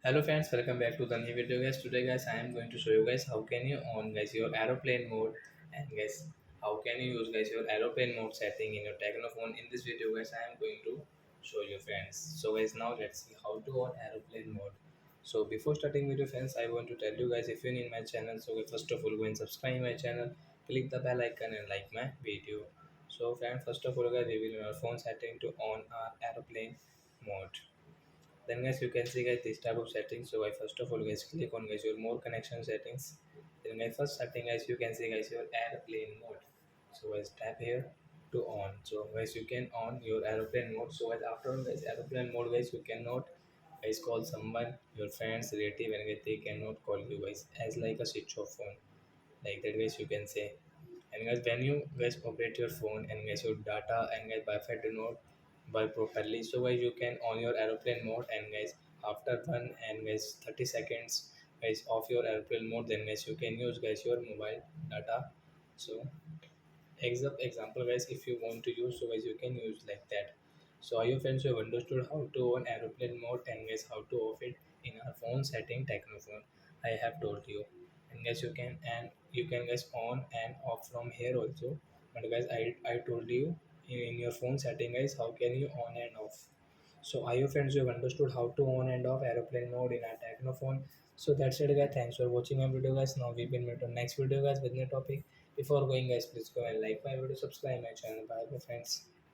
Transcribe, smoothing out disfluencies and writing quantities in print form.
Hello friends, welcome back to the new video guys. Today guys I am going to show you guys how can you on guys your aeroplane mode, and guys how can you use guys your aeroplane mode setting in your Tecno phone. In this video guys I am going to show you friends. So guys now let's see how to on aeroplane mode. So before starting video friends, I want to tell you guys, if you're new in my channel, so guys, first of all go and subscribe my channel, click the bell icon and like my video. So friend, first of all guys, we will our phone setting to on our aeroplane mode. Then guys you can see guys this type of settings. So I first of all guys click on guys your more connection settings. Then my first setting guys you can see guys your airplane mode. So guys tap here to on. So guys you can on your aeroplane mode. So guys after on guys aeroplane mode guys you cannot guys call someone, your friends, relative, and guys they cannot call you guys as like a switch off phone, like that guys you can say. And guys when you guys operate your phone and guys your data and guys Wi-Fi do not work properly, so guys you can on your aeroplane mode, and guys after 1 and guys 30 seconds guys off your airplane mode, then guys you can use guys your mobile data. So example guys, if you want to use, so guys you can use like that. So are you friends, you have understood how to on aeroplane mode and guys how to off it in our phone setting Tecno phone. I have told you. And guys you can guys on and off from here also. But guys I told you in your phone setting guys how can you on and off. So are you friends, you have understood how to on and off aeroplane mode in our Tecno phone. So that's it guys, thanks for watching my video guys. Now we will meet on next video guys with new topic. Before going guys, please go and like my video, subscribe my channel. Bye bye friends.